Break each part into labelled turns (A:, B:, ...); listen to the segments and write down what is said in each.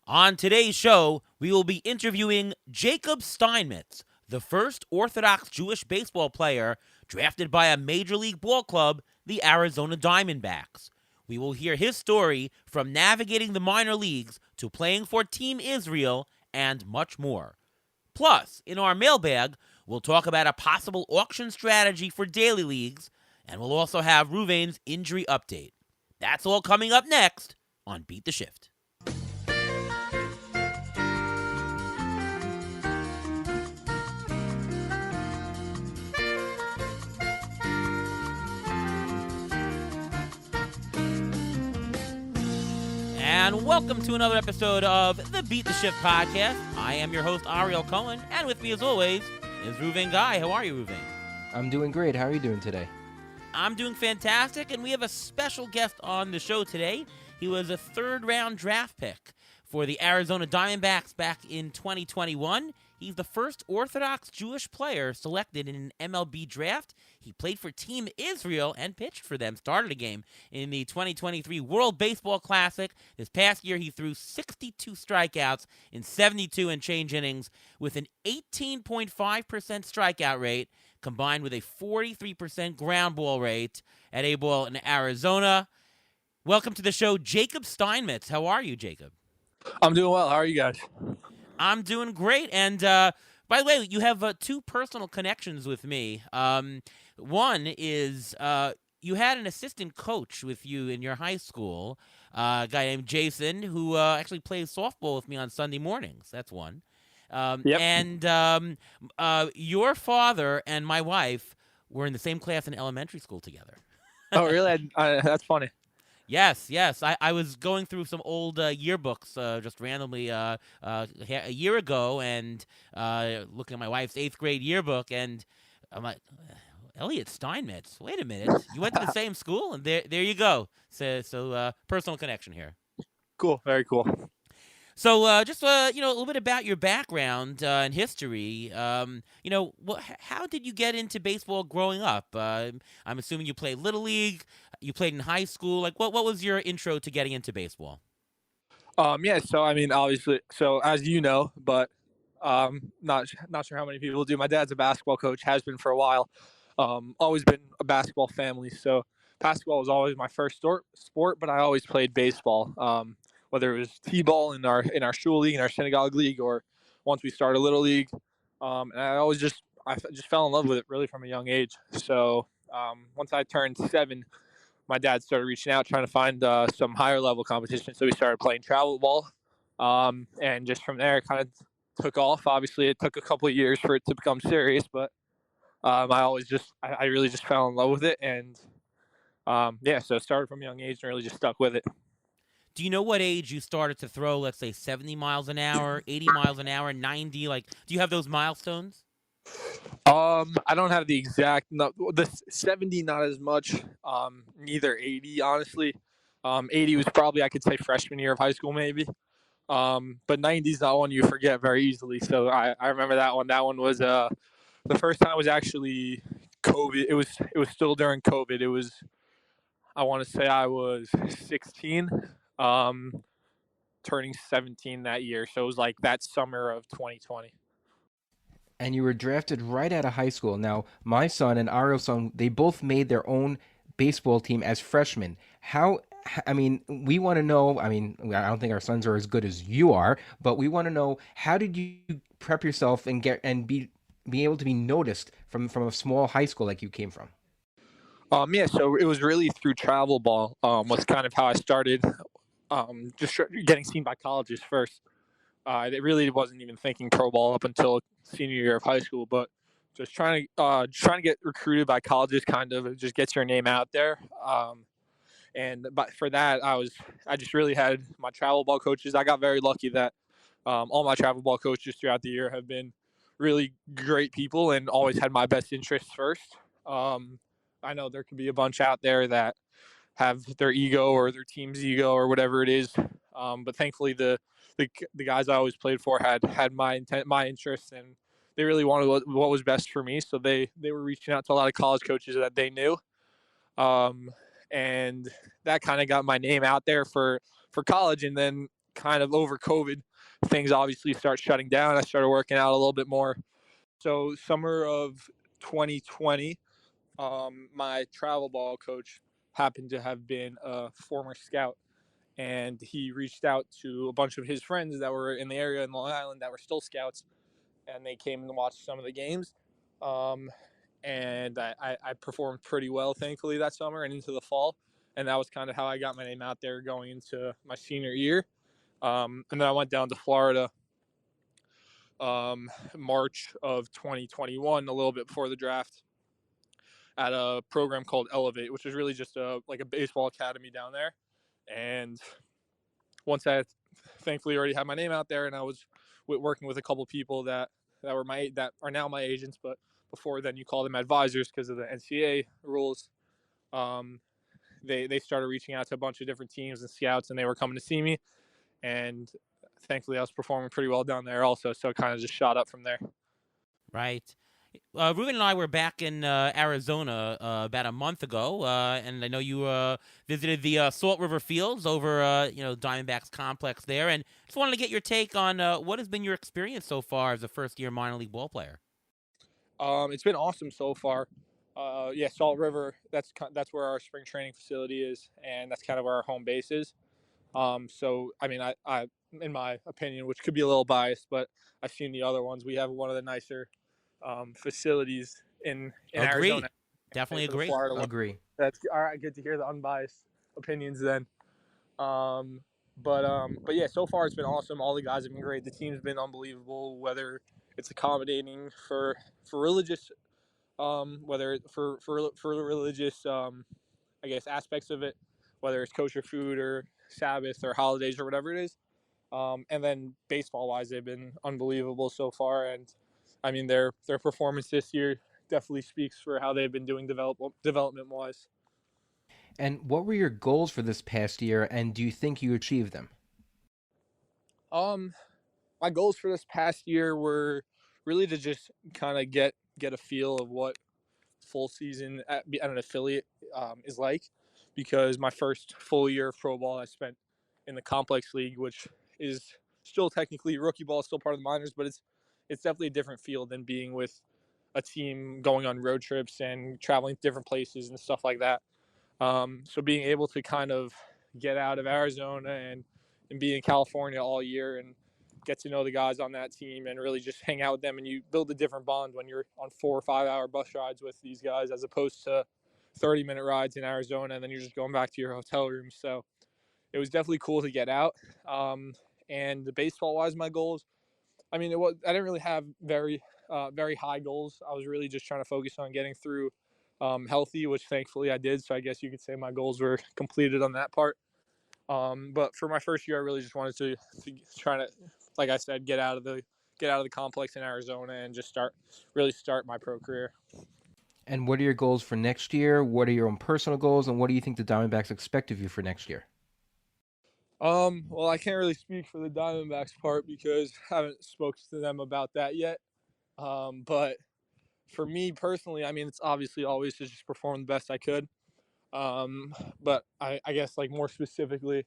A: On today's show, we will be interviewing Jacob Steinmetz, the first Orthodox Jewish baseball player drafted by a Major League ball club, the Arizona Diamondbacks. We will hear his story from navigating the minor leagues to playing for Team Israel and much more. Plus, in our mailbag, we'll talk about a possible auction strategy for daily leagues, and we'll also have Ruvain's injury update. That's all coming up next on Beat the Shift. And welcome to another episode of the Beat the Shift podcast. I am your host, Ariel Cohen, and with me as always is Ruvain Guy. How are you, Ruvain?
B: I'm doing great. How are you doing today?
A: I'm doing fantastic, and we have a special guest on the show today. He was a third-round draft pick for the Arizona Diamondbacks back in 2021. He's the first Orthodox Jewish player selected in an MLB draft. He played for Team Israel and pitched for them, started a game in the 2023 World Baseball Classic. This past year, he threw 62 strikeouts in 72 and change innings with an 18.5% strikeout rate combined with a 43% ground ball rate at A-Ball in Arizona. Welcome to the show, Jacob Steinmetz. How are you, Jacob?
C: I'm doing well. How are you guys?
A: I'm doing great. And by the way, you have two personal connections with me. One is you had an assistant coach with you in your high school, a guy named Jason, who actually plays softball with me on Sunday mornings. That's one.
C: Yep.
A: And your father and my wife were in the same class in elementary school together.
C: Oh, really? That's funny.
A: Yes. I was going through some old yearbooks just randomly a year ago and looking at my wife's 8th grade yearbook, and I'm like, Elliot Steinmetz, wait a minute. You went to the same school? And there you go. So personal connection here.
C: Cool. Very cool.
A: So just a little bit about your background and history. How did you get into baseball growing up? I'm assuming you played Little League. You played in high school. Like, what was your intro to getting into baseball?
C: Yeah. So I mean, obviously, so as you know, but not sure how many people do. My dad's a basketball coach, has been for a while. Always been a basketball family. So basketball was always my first sport, but I always played baseball. Whether it was t-ball in our shul league, in our synagogue league, or once we started Little League, and I just fell in love with it really from a young age. So once I turned 7, my dad started reaching out trying to find some higher level competition. So we started playing travel ball, and just from there it kind of took off. Obviously, it took a couple of years for it to become serious, but I really just fell in love with it, and so it started from a young age and really just stuck with it.
A: Do you know what age you started to throw, let's say, 70 miles an hour, 80 miles an hour, 90? Like, do you have those milestones?
C: I don't have the exact, the 70, not as much, neither 80, honestly. 80 was probably, I could say, freshman year of high school, maybe. But 90 is not one you forget very easily. So I remember that one. That one was, the first time was actually COVID. It was still during COVID. It was, I want to say I was 16. Turning 17 that year. So it was like that summer of 2020.
B: And you were drafted right out of high school. Now, my son and Ariel's son, they both made their own baseball team as freshmen. We want to know, I don't think our sons are as good as you are, but we want to know, how did you prep yourself and be able to be noticed from a small high school like you came from?
C: So it was really through travel ball, was kind of how I started. Just getting seen by colleges first. It really wasn't even thinking pro ball up until senior year of high school, but just trying to get recruited by colleges kind of just gets your name out there. But for that, I just really had my travel ball coaches. I got very lucky that all my travel ball coaches throughout the year have been really great people and always had my best interests first. I know there could be a bunch out there that have their ego or their team's ego or whatever it is. But thankfully the guys I always played for had my interests, and they really wanted what was best for me. So they were reaching out to a lot of college coaches that they knew. And that kind of got my name out there for college. And then kind of over COVID, things obviously start shutting down. I started working out a little bit more. So summer of 2020, my travel ball coach happened to have been a former scout, and he reached out to a bunch of his friends that were in the area in Long Island that were still scouts, and they came and watched some of the games. And I performed pretty well, thankfully, that summer and into the fall. And that was kind of how I got my name out there going into my senior year. And then I went down to Florida March of 2021, a little bit before the draft, at a program called Elevate, which is really just like a baseball academy down there. And once I thankfully already had my name out there, and I was working with a couple people that are now my agents, but before then you call them advisors because of the NCAA rules. They started reaching out to a bunch of different teams and scouts, and they were coming to see me. And thankfully, I was performing pretty well down there also, so it kind of just shot up from there.
A: Right. Ruben and I were back in Arizona about a month ago, and I know you visited the Salt River Fields over, Diamondbacks complex there, and just wanted to get your take on what has been your experience so far as a first-year minor league ball player.
C: It's been awesome so far. Salt River, that's where our spring training facility is, and that's kind of where our home base is. So, I mean, I, in my opinion, which could be a little biased, but I've seen the other ones. We have one of the nicer facilities in
A: Agree.
C: Arizona.
A: Definitely agree.
B: Agree.
C: That's all right. Good to hear the unbiased opinions then. But yeah, so far it's been awesome. All the guys have been great. The team's been unbelievable. Whether it's accommodating for religious, whether for religious, I guess aspects of it, whether it's kosher food or Sabbath or holidays or whatever it is. And then baseball wise, they've been unbelievable so far. And I mean, their performance this year definitely speaks for how they've been doing development wise.
B: And what were your goals for this past year, and do you think you achieved them?
C: My goals for this past year were really to just kind of get a feel of what full season at an affiliate is like, because my first full year of pro ball I spent in the complex league, which is still technically rookie ball, still part of the minors, but it's definitely a different feel than being with a team going on road trips and traveling to different places and stuff like that. So being able to kind of get out of Arizona and be in California all year and get to know the guys on that team and really just hang out with them, and you build a different bond when you're on 4 or 5 hour bus rides with these guys as opposed to 30-minute rides in Arizona, and then you're just going back to your hotel room. So it was definitely cool to get out. And the baseball wise, my goals, I mean, I didn't really have very high goals. I was really just trying to focus on getting through healthy, which thankfully I did. So I guess you could say my goals were completed on that part. But for my first year, I really just wanted to try to, like I said, get out of the complex in Arizona and just start my pro career.
B: And what are your goals for next year? What are your own personal goals, and what do you think the Diamondbacks expect of you for next year?
C: Well, I can't really speak for the Diamondbacks part because I haven't spoken to them about that yet. But for me personally, I mean, it's obviously always to just perform the best I could. But I guess like more specifically,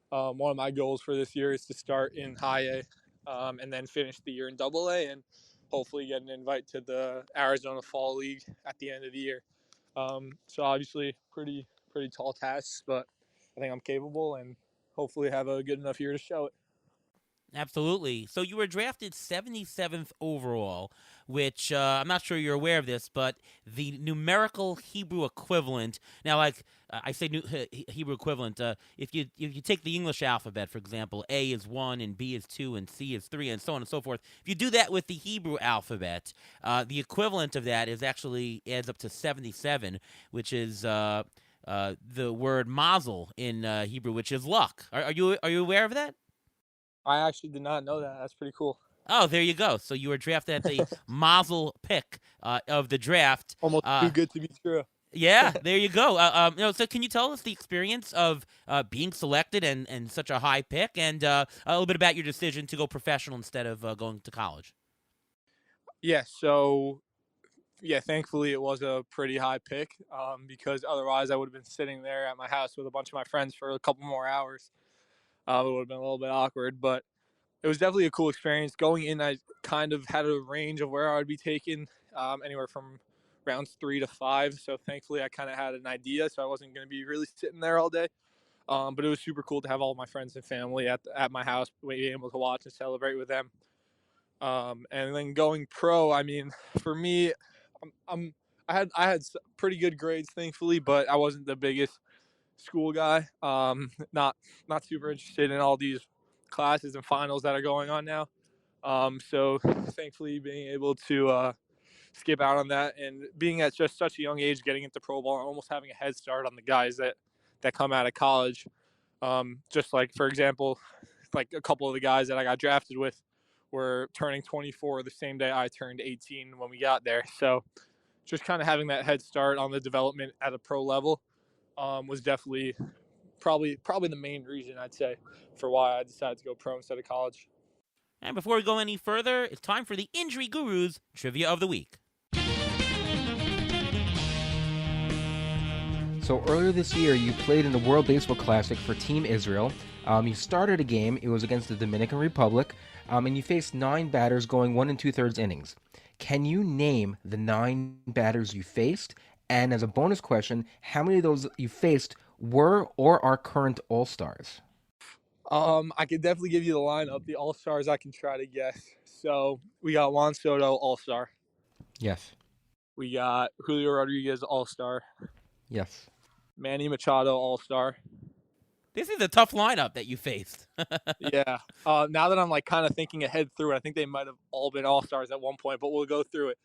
C: one of my goals for this year is to start in high A, and then finish the year in double A, and hopefully get an invite to the Arizona Fall League at the end of the year. So obviously pretty tall tasks, but I think I'm capable and hopefully have a good enough year to show it.
A: Absolutely. So you were drafted 77th overall, which I'm not sure you're aware of this, but the numerical Hebrew equivalent. Now, like I say, Hebrew equivalent. If you take the English alphabet, for example, A is 1 and B is 2 and C is 3 and so on and so forth. If you do that with the Hebrew alphabet, the equivalent of that is actually adds up to 77, which is the word mazel in Hebrew, which is luck. Are you aware of that?
C: I actually did not know that. That's pretty cool.
A: Oh, there you go. So you were drafted at the mazel pick of the draft.
C: Almost too good to be true.
A: Yeah, there you go. So can you tell us the experience of being selected and such a high pick, and a little bit about your decision to go professional instead of going to college?
C: Yeah. So, yeah, thankfully it was a pretty high pick, because otherwise I would have been sitting there at my house with a bunch of my friends for a couple more hours. It would have been a little bit awkward, but it was definitely a cool experience. Going in, I kind of had a range of where I would be taken, anywhere from rounds 3 to 5. So thankfully, I kind of had an idea, so I wasn't going to be really sitting there all day. But it was super cool to have all my friends and family at my house, being able to watch and celebrate with them. And then going pro, I mean, for me, I had pretty good grades, thankfully, but I wasn't the biggest school guy. Not super interested in all these classes and finals that are going on now. So thankfully, being able to skip out on that and being at just such a young age, getting into pro ball, and almost having a head start on the guys that come out of college. Just like, for example, like a couple of the guys that I got drafted with were turning 24 the same day I turned 18 when we got there. So just kind of having that head start on the development at a pro level was definitely probably the main reason, I'd say, for why I decided to go pro instead of college.
A: And before we go any further, it's time for the Injury Gurus Trivia of the Week.
B: So earlier this year, you played in the World Baseball Classic for Team Israel. You started a game. It was against the Dominican Republic, and you faced 9 batters going 1 2/3 innings. Can you name the 9 batters you faced? And as a bonus question, how many of those you faced were or are current All-Stars?
C: I could definitely give you the lineup. The All-Stars I can try to guess. So we got Juan Soto, All-Star.
B: Yes.
C: We got Julio Rodriguez, All-Star.
B: Yes.
C: Manny Machado, All-Star.
A: This is a tough lineup that you faced.
C: Yeah. Now that I'm like kind of thinking ahead through it, I think they might have all been All-Stars at one point, but we'll go through it.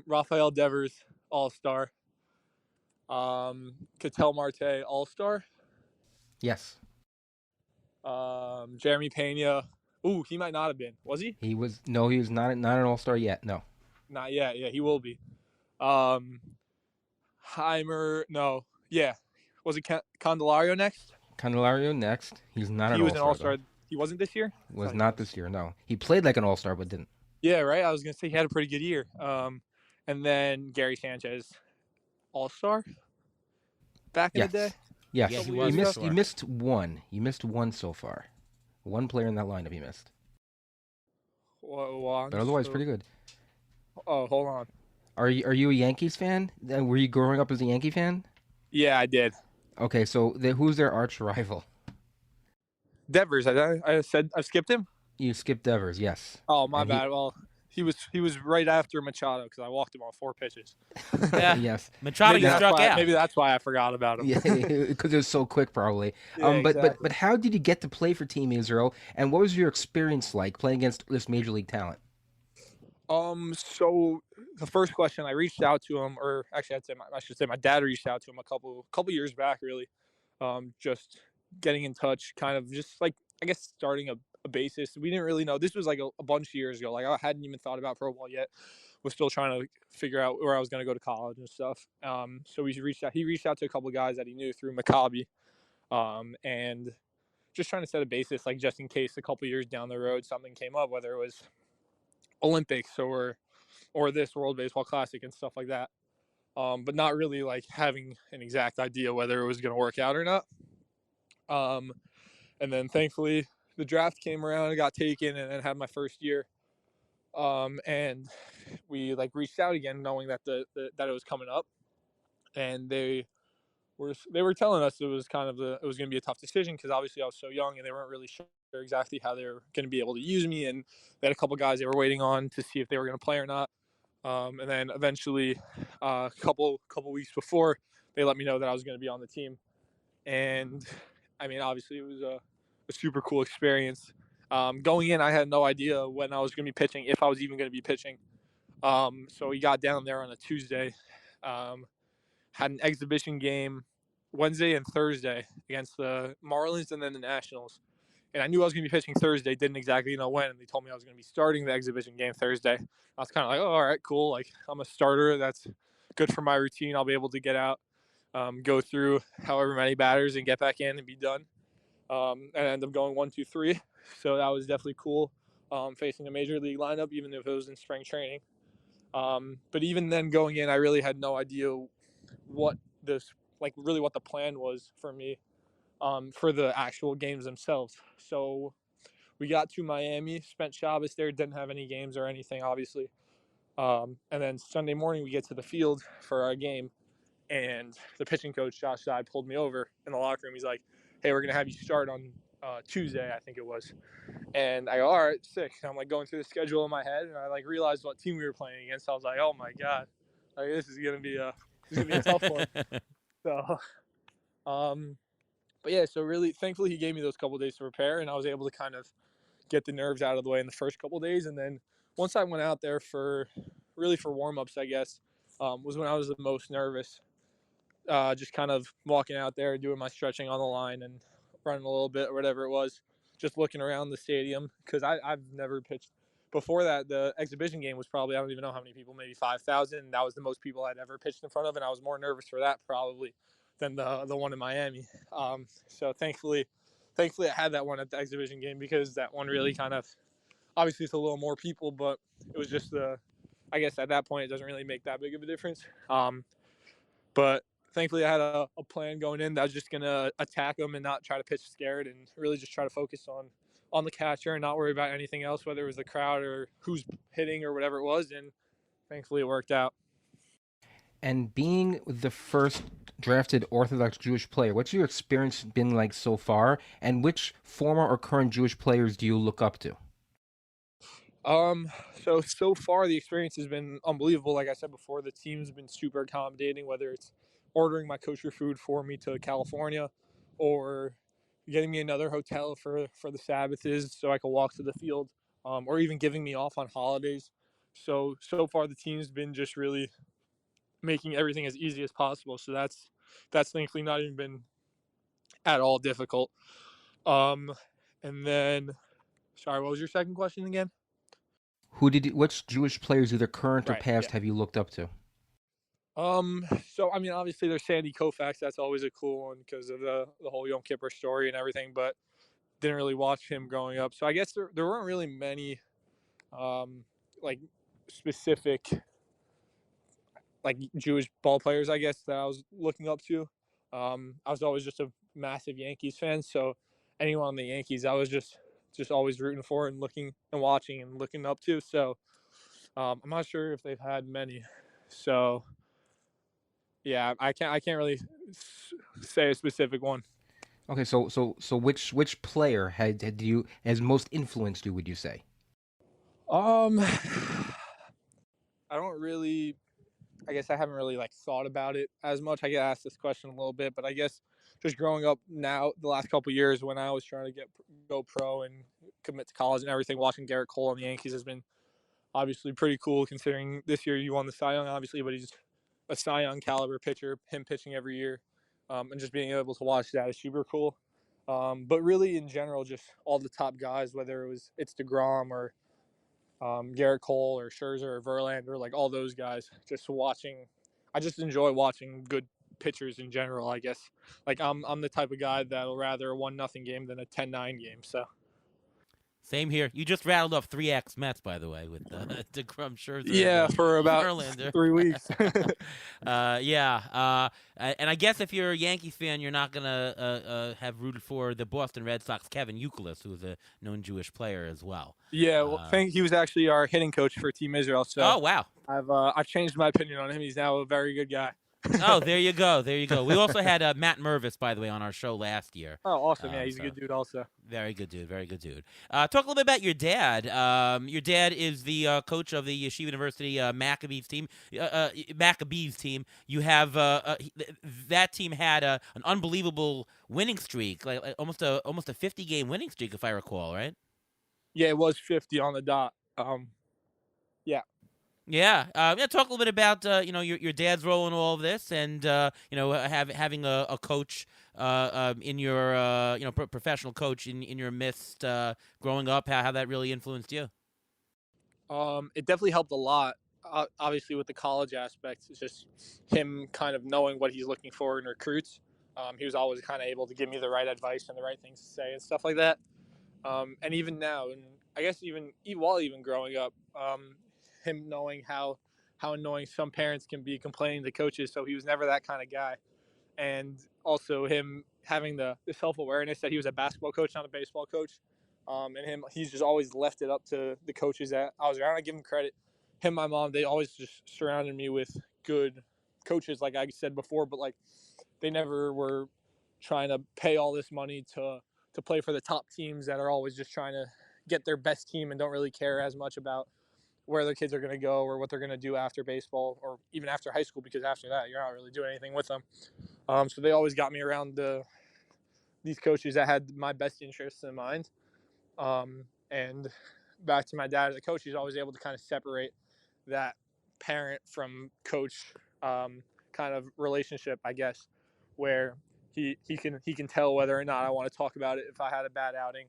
C: Rafael Devers, All-Star. Ketel Marte, All-Star.
B: Yes.
C: Jeremy Pena. Ooh, he might not have been. Was he?
B: He was not an All-Star yet. No.
C: Not yet. Yeah, he will be. Heimer. No. Yeah. Was it Candelario next?
B: Candelario next. He's not an All-Star.
C: He was an All-Star.
B: Though.
C: He wasn't this year?
B: Was not this year, no. He played like an All-Star, but didn't.
C: Yeah, right? I was going to say he had a pretty good year. And then Gary Sanchez, All-Star back in the day?
B: Yes.
A: Yeah,
B: He missed one. He missed one so far. One player in that lineup he missed.
C: But
B: otherwise, pretty good.
C: Oh, hold on.
B: Are you a Yankees fan? Were you growing up as a Yankee fan?
C: Yeah, I did.
B: Okay, so who's their arch rival?
C: Devers. I skipped him?
B: You skipped Devers, yes.
C: Oh, my bad. Well, he was right after Machado because I walked him on 4 pitches.
A: Yeah.
B: Yes.
A: Machado struck out.
C: Maybe that's why I forgot about him.
B: Yeah, because it was so quick, probably.
C: Yeah,
B: but how did you get to play for Team Israel, and what was your experience like playing against this major league talent?
C: So the first question, I reached out to him, or actually I should say my dad reached out to him a couple years back, really. Just getting in touch, kind of just like, I guess, starting a basis. We didn't really know. This was like a bunch of years ago. Like, I hadn't even thought about pro ball yet. Was still trying to figure out where I was going to go to college and stuff. So he reached out to a couple of guys that he knew through Maccabi, and just trying to set a basis, like, just in case a couple years down the road something came up, whether it was Olympics or this World Baseball Classic and stuff like that. But not really like having an exact idea whether it was going to work out or not. And then thankfully the draft came around, I got taken, and then had my first year. And we like reached out again, knowing that that it was coming up, and they were telling us it was going to be a tough decision because obviously I was so young and they weren't really sure exactly how they were going to be able to use me, and they had a couple guys they were waiting on to see if they were going to play or not. And then eventually, a couple weeks before, they let me know that I was going to be on the team, and I mean, obviously it was a super cool experience. Going in, I had no idea when I was going to be pitching, if I was even going to be pitching. So we got down there on a Tuesday, had an exhibition game Wednesday and Thursday against the Marlins and then the Nationals. And I knew I was going to be pitching Thursday, didn't exactly know when, and they told me I was going to be starting the exhibition game Thursday. I was kind of like, oh, all right, cool. Like, I'm a starter. That's good for my routine. I'll be able to get out, go through however many batters and get back in and be done. And end up going 1, 2, 3. So that was definitely cool, facing a major league lineup, even if it was in spring training. But even then going in, I really had no idea what the plan was for me. for the actual games themselves. So we got to Miami, spent Shabbos there, didn't have any games or anything, obviously. And then Sunday morning we get to the field for our game, and the pitching coach, Josh Side, pulled me over in the locker room. He's like, hey, we're going to have you start on Tuesday, I think it was. And I go, all right, sick. And I'm like going through the schedule in my head, and I like realized what team we were playing against. I was like, oh my God, like, this is gonna be a tough one. So, but yeah, so really, thankfully, he gave me those couple of days to prepare, and I was able to kind of get the nerves out of the way in the first couple of days. And then once I went out there for warm-ups, I guess, was when I was the most nervous. Just kind of walking out there, doing my stretching on the line and running a little bit or whatever it was, just looking around the stadium, because I've never pitched. Before that, the exhibition game was probably, I don't even know how many people, maybe 5,000. That was the most people I'd ever pitched in front of, and I was more nervous for that probably than the one in Miami. So thankfully I had that one at the exhibition game, because that one really kind of, obviously it's a little more people, but it was just I guess at that point it doesn't really make that big of a difference. But thankfully I had a plan going in that I was just going to attack them and not try to pitch scared, and really just try to focus on the catcher and not worry about anything else, whether it was the crowd or who's hitting or whatever it was. And thankfully it worked out.
B: And being the first drafted Orthodox Jewish player, what's your experience been like so far? And which former or current Jewish players do you look up to?
C: So far the experience has been unbelievable. Like I said before, the team's been super accommodating, whether it's ordering my kosher food for me to California, or getting me another hotel for the Sabbaths so I could walk to the field, or even giving me off on holidays. So far the team's been just really making everything as easy as possible. So that's thankfully not even been at all difficult. And then, sorry, what was your second question again?
B: Which Jewish players, either current or
C: Right,
B: past,
C: yeah.
B: have you looked up to?
C: So I mean, obviously there's Sandy Koufax. That's always a cool one because of the whole Yom Kippur story and everything. But didn't really watch him growing up. So I guess there weren't really many, like specific, like Jewish ball players, I guess, that I was looking up to. I was always just a massive Yankees fan, so anyone on the Yankees, I was just always rooting for and looking and watching and looking up to. So I'm not sure if they've had many. So yeah, I can't really say a specific one.
B: Okay, so which player has most influenced you, would you say?
C: I don't really. I guess I haven't really like thought about it as much. I get asked this question a little bit, but I guess just growing up now, the last couple of years when I was trying to go pro and commit to college and everything, watching Garrett Cole on the Yankees has been obviously pretty cool. Considering this year you won the Cy Young, obviously, but he's a Cy Young caliber pitcher. Him pitching every year, and just being able to watch that is super cool. But really, in general, just all the top guys, whether it's DeGrom or Garrett Cole or Scherzer or Verlander, like all those guys. Just watching, I just enjoy watching good pitchers in general. I guess like I'm the type of guy that'll rather a 1-0 game than a 10-9 game. So
A: Same here. You just rattled off 3x Mets, by the way, with DeGrom, Scherzer,
C: yeah, for about
A: Verlander.
C: 3 weeks.
A: And I guess if you're a Yankees fan, you're not gonna have rooted for the Boston Red Sox Kevin Youkilis, who's a known Jewish player as well.
C: Yeah, well, he was actually our hitting coach for Team Israel. So
A: oh wow,
C: I've changed my opinion on him. He's now a very good guy.
A: Oh, there you go. We also had Matt Mervis, by the way, on our show last year.
C: Oh, awesome. Yeah, he's a good dude also.
A: Very good dude. Talk a little bit about your dad. Your dad is the coach of the Yeshiva University Maccabees team. You have that team had an unbelievable winning streak, like almost a 50-game winning streak, if I recall, right?
C: Yeah, it was 50 on the dot. Yeah.
A: Yeah. Talk a little bit about your dad's role in all of this, and having a coach in your professional coach in your midst growing up. How that really influenced you.
C: It definitely helped a lot. Obviously, with the college aspects, it's just him kind of knowing what he's looking for in recruits. He was always kind of able to give me the right advice and the right things to say and stuff like that. And even now, and I guess even while growing up, him knowing how annoying some parents can be complaining to coaches, so he was never that kind of guy. And also him having the self-awareness that he was a basketball coach, not a baseball coach. And he's just always left it up to the coaches that I was around. I give him credit. Him, my mom, they always just surrounded me with good coaches, like I said before, but like they never were trying to pay all this money to play for the top teams that are always just trying to get their best team and don't really care as much about where their kids are going to go or what they're going to do after baseball or even after high school, because after that you're not really doing anything with them. So they always got me around these coaches that had my best interests in mind. And back to my dad as a coach, he's always able to kind of separate that parent from coach kind of relationship, I guess, where he can tell whether or not I want to talk about it if I had a bad outing.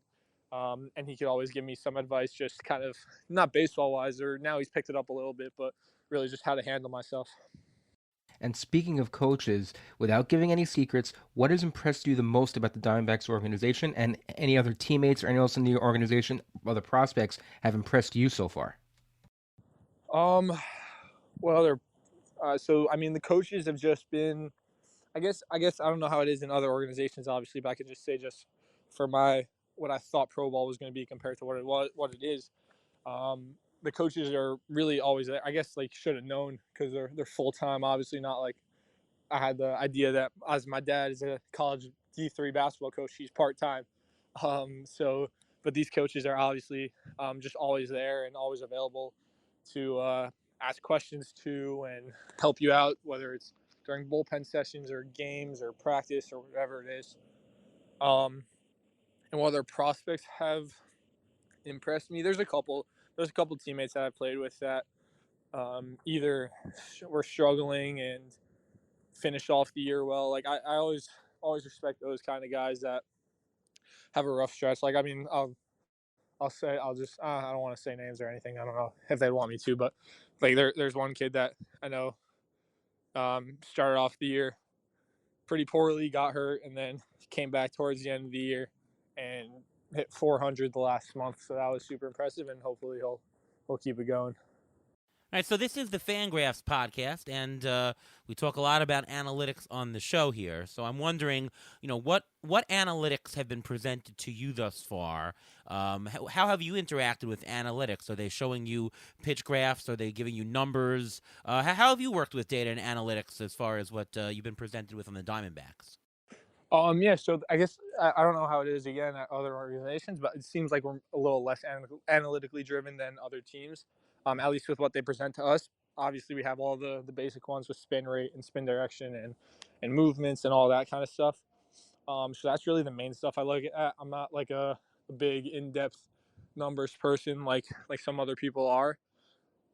C: And he could always give me some advice, just kind of not baseball wise, or now he's picked it up a little bit, but really just how to handle myself.
B: And speaking of coaches, without giving any secrets, what has impressed you the most about the Diamondbacks organization, and any other teammates or anyone else in the organization, other prospects, have impressed you so far?
C: Well, so I mean the coaches have just been. I guess I don't know how it is in other organizations, obviously, but I can just say just for what I thought pro ball was going to be compared to what it is. The coaches are really always there. I guess like should have known because they're full time. Obviously, not like I had the idea that as my dad is a college D3 basketball coach, he's part time. But these coaches are obviously just always there and always available to ask questions to and help you out, whether it's during bullpen sessions or games or practice or whatever it is. And while their prospects have impressed me, there's a couple teammates that I played with that either were struggling and finished off the year well. Like I always respect those kind of guys that have a rough stretch. Like I mean, I'll just I don't want to say names or anything. I don't know if they want me to, but like there's one kid that I know started off the year pretty poorly, got hurt, and then came back towards the end of the year and hit 400 the last month. So that was super impressive, and hopefully he'll keep it going.
A: All right, so this is the Fangraphs podcast, and we talk a lot about analytics on the show here. So I'm wondering, what analytics have been presented to you thus far? How have you interacted with analytics? Are they showing you pitch graphs? Are they giving you numbers? How have you worked with data and analytics as far as what you've been presented with on the Diamondbacks?
C: Yeah, so I guess I don't know how it is again at other organizations, but it seems like we're a little less analytically driven than other teams, at least with what they present to us. Obviously, we have all the basic ones with spin rate and spin direction and movements and all that kind of stuff. So that's really the main stuff I look at. I'm not like a big in-depth numbers person like some other people are.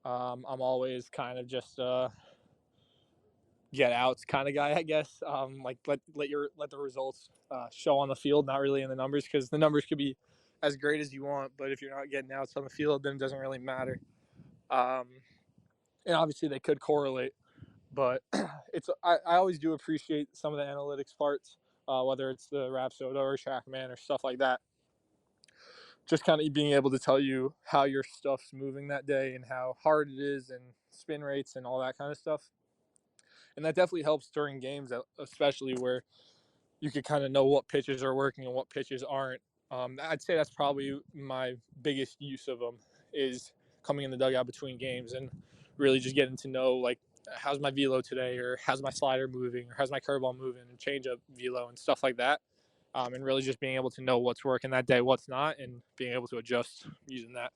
C: I'm always kind of just get outs kind of guy, I guess. Like let the results show on the field, not really in the numbers, because the numbers could be as great as you want, but if you're not getting outs on the field, then it doesn't really matter. And obviously they could correlate, but I always do appreciate some of the analytics parts, whether it's the Rapsodo or TrackMan or stuff like that. Just kind of being able to tell you how your stuff's moving that day and how hard it is and spin rates and all that kind of stuff. And that definitely helps during games, especially where you could kind of know what pitches are working and what pitches aren't. I'd say that's probably my biggest use of them, is coming in the dugout between games and really just getting to know, like, how's my velo today, or how's my slider moving, or how's my curveball moving, and change up velo and stuff like that. And really just being able to know what's working that day, what's not, and being able to adjust using that.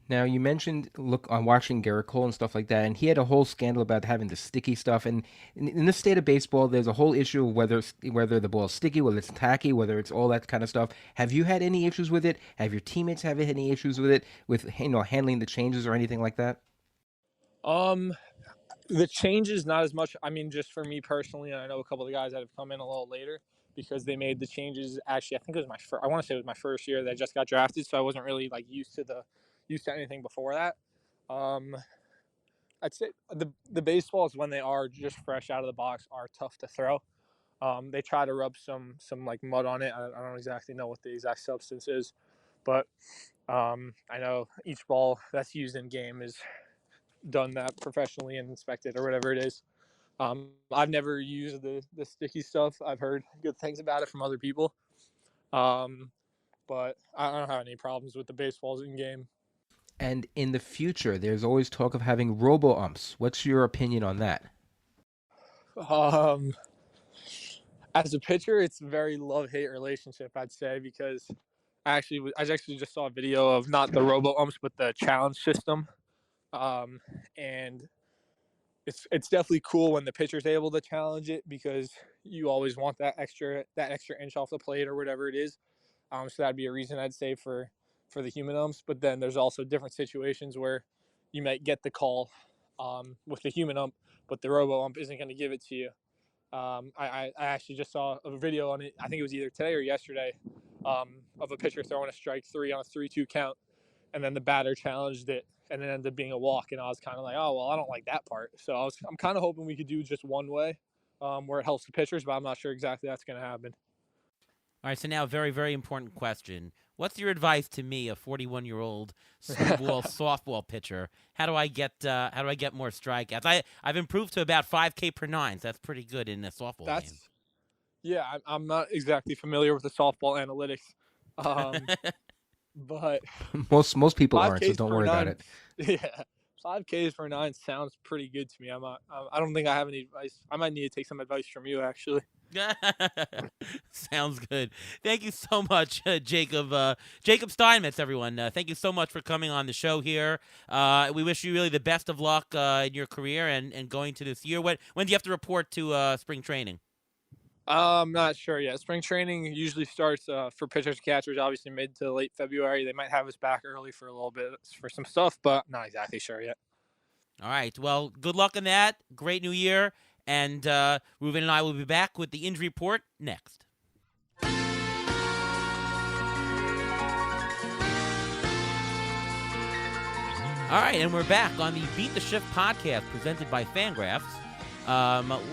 B: Now, you mentioned look on watching Garrett Cole and stuff like that, and he had a whole scandal about having the sticky stuff. And in this state of baseball, there's a whole issue of whether the ball is sticky, whether it's tacky, whether it's all that kind of stuff. Have you had any issues with it? Have your teammates had any issues with it, with handling the changes or anything like that?
C: The changes, not as much. I mean, just for me personally, and I know a couple of the guys that have come in a little later because they made the changes. Actually, I think it was I want to say it was my first year that I just got drafted, so I wasn't really like used to anything before that. Um, I'd say the baseballs, when they are just fresh out of the box, are tough to throw. They try to rub some like mud on it. I don't exactly know what the exact substance is, but I know each ball that's used in game is done that professionally and inspected or whatever it is. I've never used the sticky stuff. I've heard good things about it from other people, but I don't have any problems with the baseballs in game.
B: And in the future, there's always talk of having robo umps. What's your opinion on that?
C: Um, as a pitcher, it's a very love-hate relationship, I'd say, because I actually just saw a video of not the robo umps but the challenge system, and it's definitely cool when the pitcher's able to challenge it because you always want that extra inch off the plate or whatever it is. So that'd be a reason I'd say for the human umps. But then there's also different situations where you might get the call with the human ump, but the robo ump isn't going to give it to you. I actually just saw a video on it. I think it was either today or yesterday, of a pitcher throwing a strike three on a 3-2 count, and then the batter challenged it, and it ended up being a walk. And I was kind of like, oh well, I don't like that part. So I'm kind of hoping we could do just one way, where it helps the pitchers, but I'm not sure exactly that's going to happen.
A: All right, so now a very, very important question. What's your advice to me, a 41-year-old screwball softball pitcher? How do I get more strikeouts? I've improved to about 5K per nine. So that's pretty good in a softball game.
C: Yeah, I'm not exactly familiar with the softball analytics, but
B: Most people aren't, so don't worry about it.
C: Yeah, 5Ks for 9 sounds pretty good to me. I don't think I have any advice. I might need to take some advice from you, actually.
A: Sounds good. Thank you so much, Jacob. Jacob Steinmetz, everyone. Thank you so much for coming on the show here. We wish you really the best of luck in your career and going to this year. When do you have to report to spring training?
C: I'm not sure yet. Spring training usually starts for pitchers and catchers, obviously mid to late February. They might have us back early for a little bit for some stuff, but not exactly sure yet.
A: All right. Well, good luck in that. Great new year. And Ruben and I will be back with the injury report next. All right, and we're back on the Beat the Shift podcast presented by Fangraphs.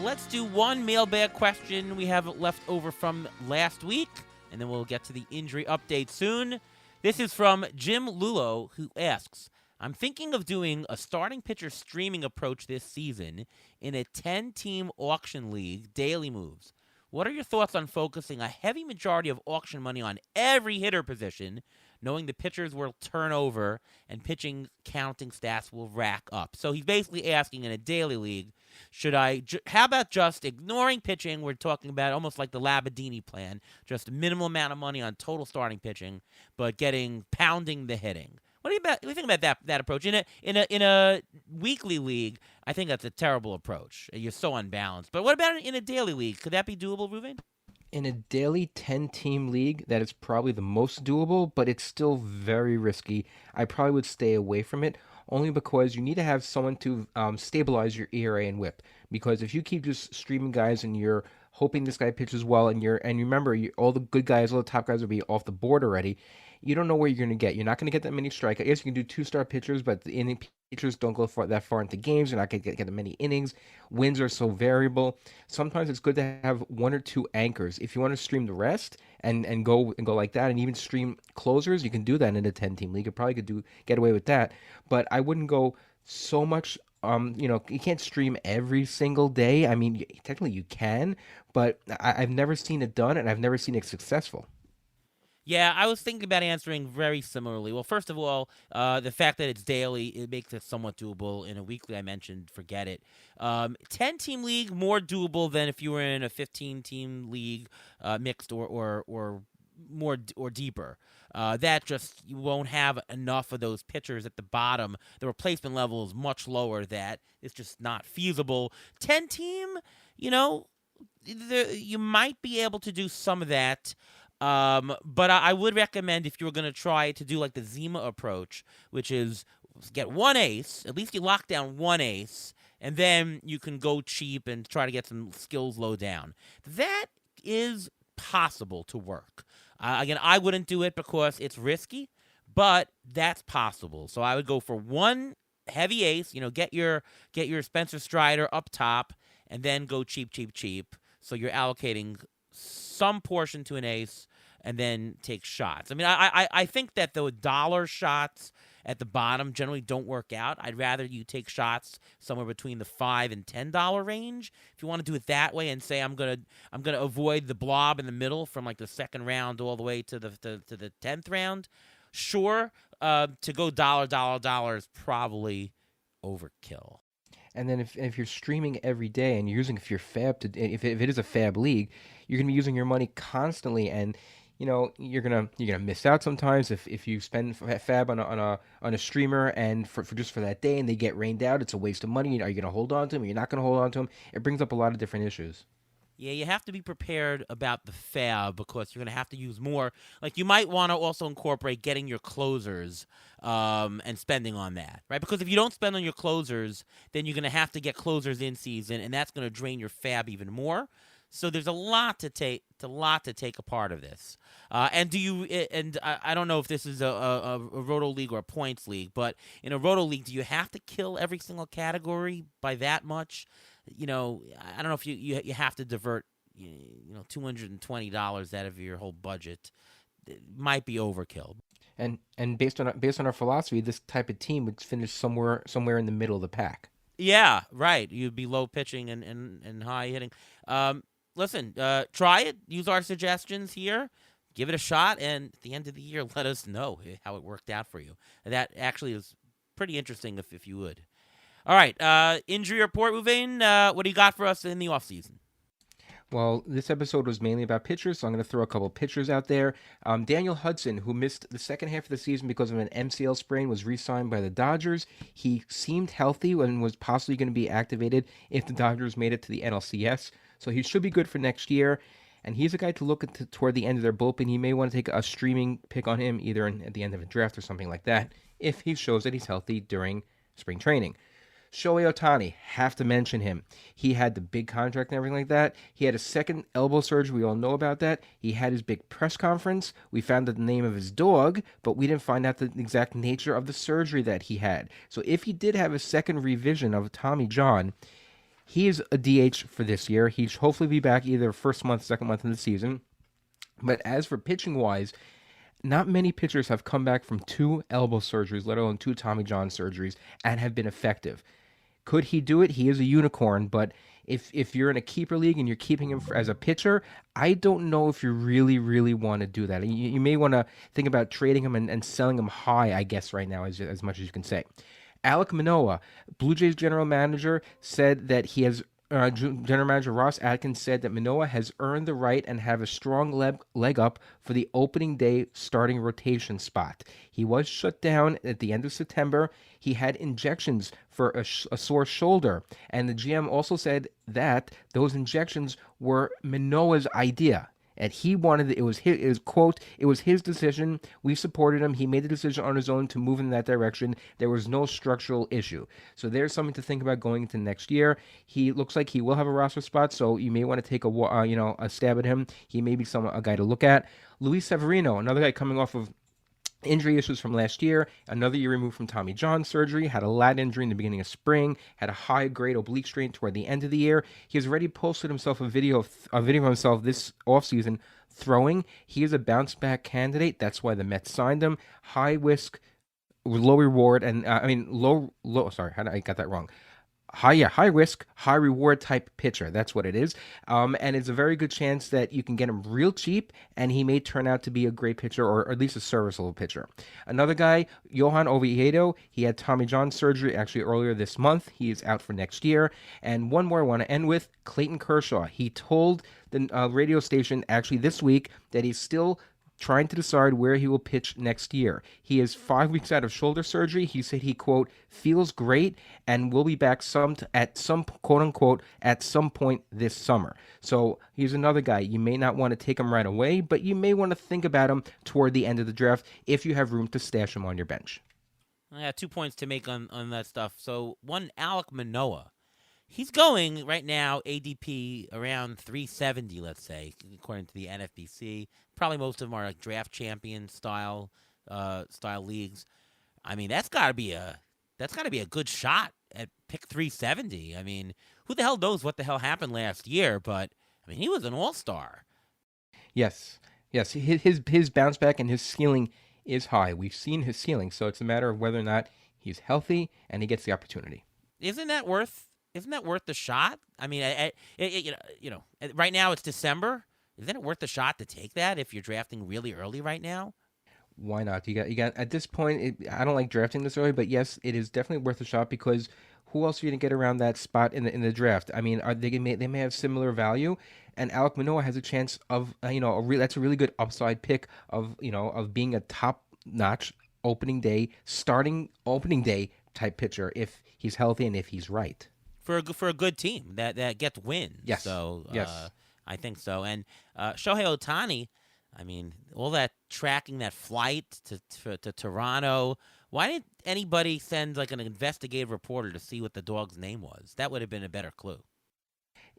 A: Let's do one mailbag question we have left over from last week, and then we'll get to the injury update soon. This is from Jim Lulo, who asks, I'm thinking of doing a starting pitcher streaming approach this season in a 10-team auction league, daily moves. What are your thoughts on focusing a heavy majority of auction money on every hitter position, knowing the pitchers will turn over and pitching counting stats will rack up? So he's basically asking in a daily league, how about just ignoring pitching? We're talking about almost like the Labadini plan, just a minimal amount of money on total starting pitching, but pounding the hitting. What do you think about that approach? In a weekly league, I think that's a terrible approach. You're so unbalanced. But what about in a daily league? Could that be doable, Ruven?
B: In a daily 10-team league, that is probably the most doable, but it's still very risky. I probably would stay away from it, only because you need to have someone to stabilize your ERA and WHIP. Because if you keep just streaming guys and you're hoping this guy pitches well, and remember, all the good guys, all the top guys will be off the board already, you don't know where you're going to get. You're not going to get that many strikeouts. I guess you can do 2-star pitchers, but the inning pitchers don't go that far into games. You're not going to get that many innings. Wins are so variable. Sometimes it's good to have 1 or 2 anchors. If you want to stream the rest and go like that, and even stream closers, you can do that in a 10-team league. You probably could get away with that. But I wouldn't go so much. You can't stream every single day. I mean, technically you can, but I've never seen it done, and I've never seen it successful.
A: Yeah, I was thinking about answering very similarly. Well, first of all, the fact that it's daily, it makes it somewhat doable. In a weekly, I mentioned, forget it. 10-team league, more doable than if you were in a 15-team league, mixed or more or deeper. That just, you won't have enough of those pitchers at the bottom. The replacement level is much lower. That it's just not feasible. 10-team, you might be able to do some of that. But I would recommend, if you were going to try to do like the Zima approach, which is get 1 ace, at least you lock down 1 ace, and then you can go cheap and try to get some skills low down. That is possible to work. Again, I wouldn't do it because it's risky, but that's possible. So I would go for 1 heavy ace, get your Spencer Strider up top, and then go cheap. So you're allocating some portion to an ace and then take shots. I mean, I think that the dollar shots at the bottom generally don't work out. I'd rather you take shots somewhere between the $5 and $10 range. If you want to do it that way and say I'm gonna avoid the blob in the middle from like the second round all the way to the 10th round, sure. To go dollar is probably overkill.
B: And then if you're streaming every day and you're using if it is a fab league, you're gonna be using your money constantly, and you're gonna miss out sometimes if you spend fab on a streamer and for just for that day and they get rained out, it's a waste of money. Are you gonna hold on to them? Are you not gonna hold on to them? It brings up a lot of different issues.
A: Yeah, you have to be prepared about the fab because you're going to have to use more. Like, you might want to also incorporate getting your closers and spending on that, right? Because if you don't spend on your closers, then you're going to have to get closers in season, and that's going to drain your fab even more. So there's a lot to take apart of this. And I don't know if this is a roto league or a points league, but in a roto league, do you have to kill every single category by that much? I don't know if you have to divert $220 out of your whole budget. It might be overkill.
B: And based on our philosophy, this type of team would finish somewhere in the middle of the pack.
A: Yeah, right. You'd be low pitching and high hitting. Listen, try it. Use our suggestions here. Give it a shot, and at the end of the year, let us know how it worked out for you. That actually is pretty interesting if you would. All right, injury report, Uvain. What do you got for us in the offseason?
B: Well, this episode was mainly about pitchers, so I'm going to throw a couple pitchers out there. Daniel Hudson, who missed the second half of the season because of an MCL sprain, was re-signed by the Dodgers. He seemed healthy and was possibly going to be activated if the Dodgers made it to the NLCS, so he should be good for next year. And he's a guy to look at toward the end of their bullpen. You may want to take a streaming pick on him, either at the end of a draft or something like that, if he shows that he's healthy during spring training. Shohei Ohtani, have to mention him. He had the big contract and everything like that. He had a second elbow surgery. We all know about that. He had his big press conference. We found out the name of his dog, but we didn't find out the exact nature of the surgery that he had. So if he did have a second revision of Tommy John, he is a DH for this year. He should hopefully be back either first month, second month of the season. But as for pitching-wise, not many pitchers have come back from 2 elbow surgeries, let alone 2 Tommy John surgeries, and have been effective. Could he do it? He is a unicorn, but if you're in a keeper league and you're keeping him as a pitcher, I don't know if you really, really want to do that. You may want to think about trading him and selling him high, I guess, right now, as much as you can say. Alek Manoah, Blue Jays general manager, said that he has General Manager Ross Atkins said that Manoah has earned the right and have a strong leg up for the opening day starting rotation spot. He was shut down at the end of September. He had injections for a sore shoulder, and the GM also said that those injections were Manoah's idea. And he wanted it was his decision. We supported him. He made the decision on his own to move in that direction. There was no structural issue. So there's something to think about going into next year. He looks like he will have a roster spot, so you may want to take a stab at him. He may be a guy to look at. Luis Severino, another guy coming off of injury issues from last year, another year removed from Tommy John surgery, had a lat injury in the beginning of spring, had a high-grade oblique strain toward the end of the year. He has already posted himself a video of himself this offseason throwing. He is a bounce-back candidate. That's why the Mets signed him. High risk, low reward, and sorry, I got that wrong. High risk, high reward type pitcher. That's what it is. And it's a very good chance that you can get him real cheap, and he may turn out to be a great pitcher or at least a serviceable pitcher. Another guy, Johan Oviedo, he had Tommy John surgery actually earlier this month. He is out for next year. And one more I want to end with, Clayton Kershaw. He told the radio station actually this week that he's still trying to decide where he will pitch next year. He is 5 weeks out of shoulder surgery. He said he, quote, feels great and will be back at some point this summer. So he's another guy. You may not want to take him right away, but you may want to think about him toward the end of the draft if you have room to stash him on your bench.
A: I got 2 points to make on that stuff. So one, Alek Manoah. He's going right now ADP around 370, let's say, according to the NFBC. Probably most of them are like draft champion style leagues. I mean, that's got to be a good shot at pick 370. I mean, who the hell knows what the hell happened last year? But I mean, he was an all-star.
B: Yes. His bounce back and his ceiling is high. We've seen his ceiling, so it's a matter of whether or not he's healthy and he gets the opportunity.
A: Isn't that worth the shot? I mean, right now it's December. Isn't it worth the shot to take that if you're drafting really early right now?
B: Why not? You got at this point. I don't like drafting this early, but yes, it is definitely worth a shot because who else are you gonna get around that spot in the draft? I mean, they may have similar value, and Alek Manoah has a chance of that's a really good upside pick of being a top notch starting opening day type pitcher if he's healthy and if he's right
A: for a good team that gets wins.
B: Yes.
A: So
B: yes.
A: I think so. And Shohei Ohtani, I mean, all that tracking that flight to Toronto. Why didn't anybody send like an investigative reporter to see what the dog's name was? That would have been a better clue.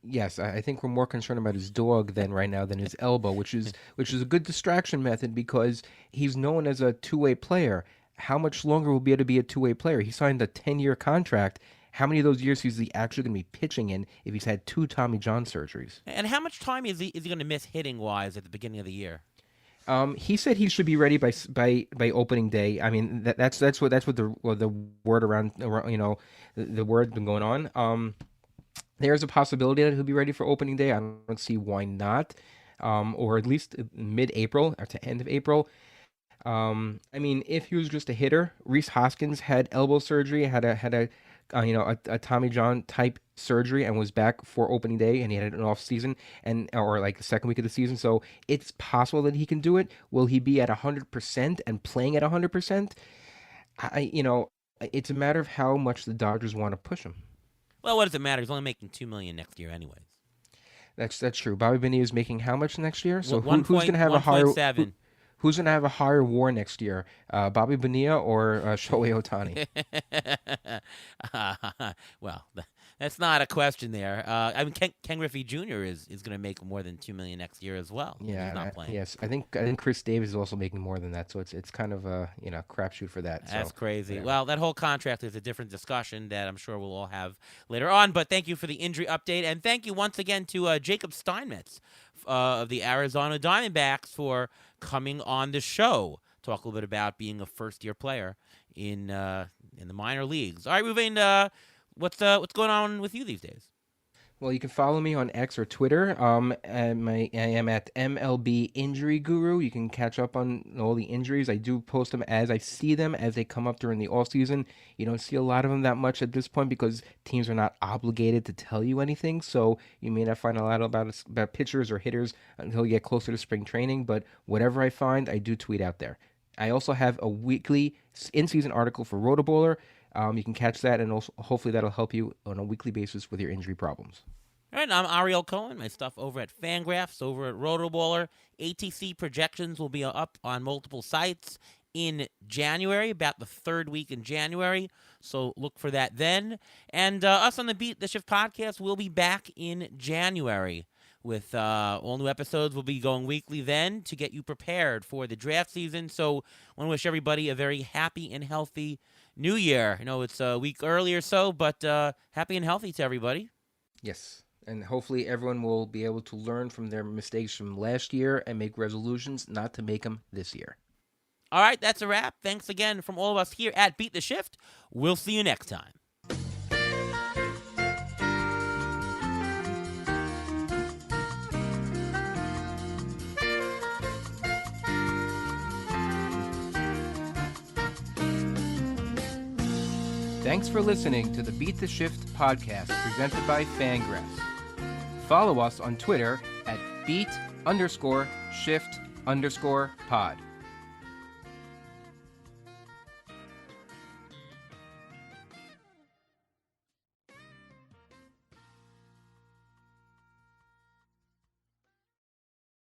B: Yes, I think we're more concerned about his dog than his elbow, which is a good distraction method because he's known as a two-way player. How much longer will he be able to be a two-way player? He signed a 10-year contract. How many of those years is he actually going to be pitching in if he's had 2 Tommy John surgeries?
A: And how much time is he going to miss hitting wise at the beginning of the year?
B: He said he should be ready by opening day. I mean that's what the word around the word been going on. There's a possibility that he'll be ready for opening day. I don't see why not, or at least mid-April or to end of April. I mean, if he was just a hitter, Rhys Hoskins had elbow surgery, had a Tommy John type surgery and was back for opening day, and he had an off season or like the second week of the season. So it's possible that he can do it. Will he be at 100% and playing at 100%? It's a matter of how much the Dodgers want to push him.
A: Well, what does it matter? He's only making $2 million next year, anyways.
B: That's true. Bobby Bonilla is making how much next year? So
A: who's
B: going to have a higher
A: 1.7?
B: Who's going to have a higher WAR next year, Bobby Bonilla or Shohei Ohtani?
A: Well, that's not a question there. I mean, Ken Griffey Jr. is going to make more than $2 million next year as well.
B: Yeah,
A: he's not playing.
B: Yes, I think Chris Davis is also making more than that, so it's kind of a crapshoot for that.
A: That's crazy.
B: Yeah.
A: Well, that whole contract is a different discussion that I'm sure we'll all have later on. But thank you for the injury update, and thank you once again to Jacob Steinmetz of the Arizona Diamondbacks for coming on the show. Talk a little bit about being a first-year player in the minor leagues. All right, Ruvain, what's going on with you these days?
B: Well, you can follow me on X or Twitter. I am at MLB Injury Guru. You can catch up on all the injuries. I do post them as I see them, as they come up during the off season. You don't see a lot of them that much at this point because teams are not obligated to tell you anything. So you may not find a lot about pitchers or hitters until you get closer to spring training. But whatever I find, I do tweet out there. I also have a weekly in-season article for Rotoballer. You can catch that, and also hopefully that'll help you on a weekly basis with your injury problems.
A: All right, I'm Ariel Cohen. My stuff over at Fangraphs, over at Rotoballer. ATC projections will be up on multiple sites in January, about the third week in January. So look for that then. And us on the Beat the Shift podcast will be back in January with all new episodes. We'll be going weekly then to get you prepared for the draft season. So I want to wish everybody a very happy and healthy New Year. I know it's a week early or so, but happy and healthy to everybody.
B: Yes, and hopefully everyone will be able to learn from their mistakes from last year and make resolutions not to make them this year.
A: All right, that's a wrap. Thanks again from all of us here at Beat the Shift. We'll see you next time.
B: Thanks for listening to the Beat the Shift podcast presented by Fangraphs. Follow us on Twitter at beat_shift_pod.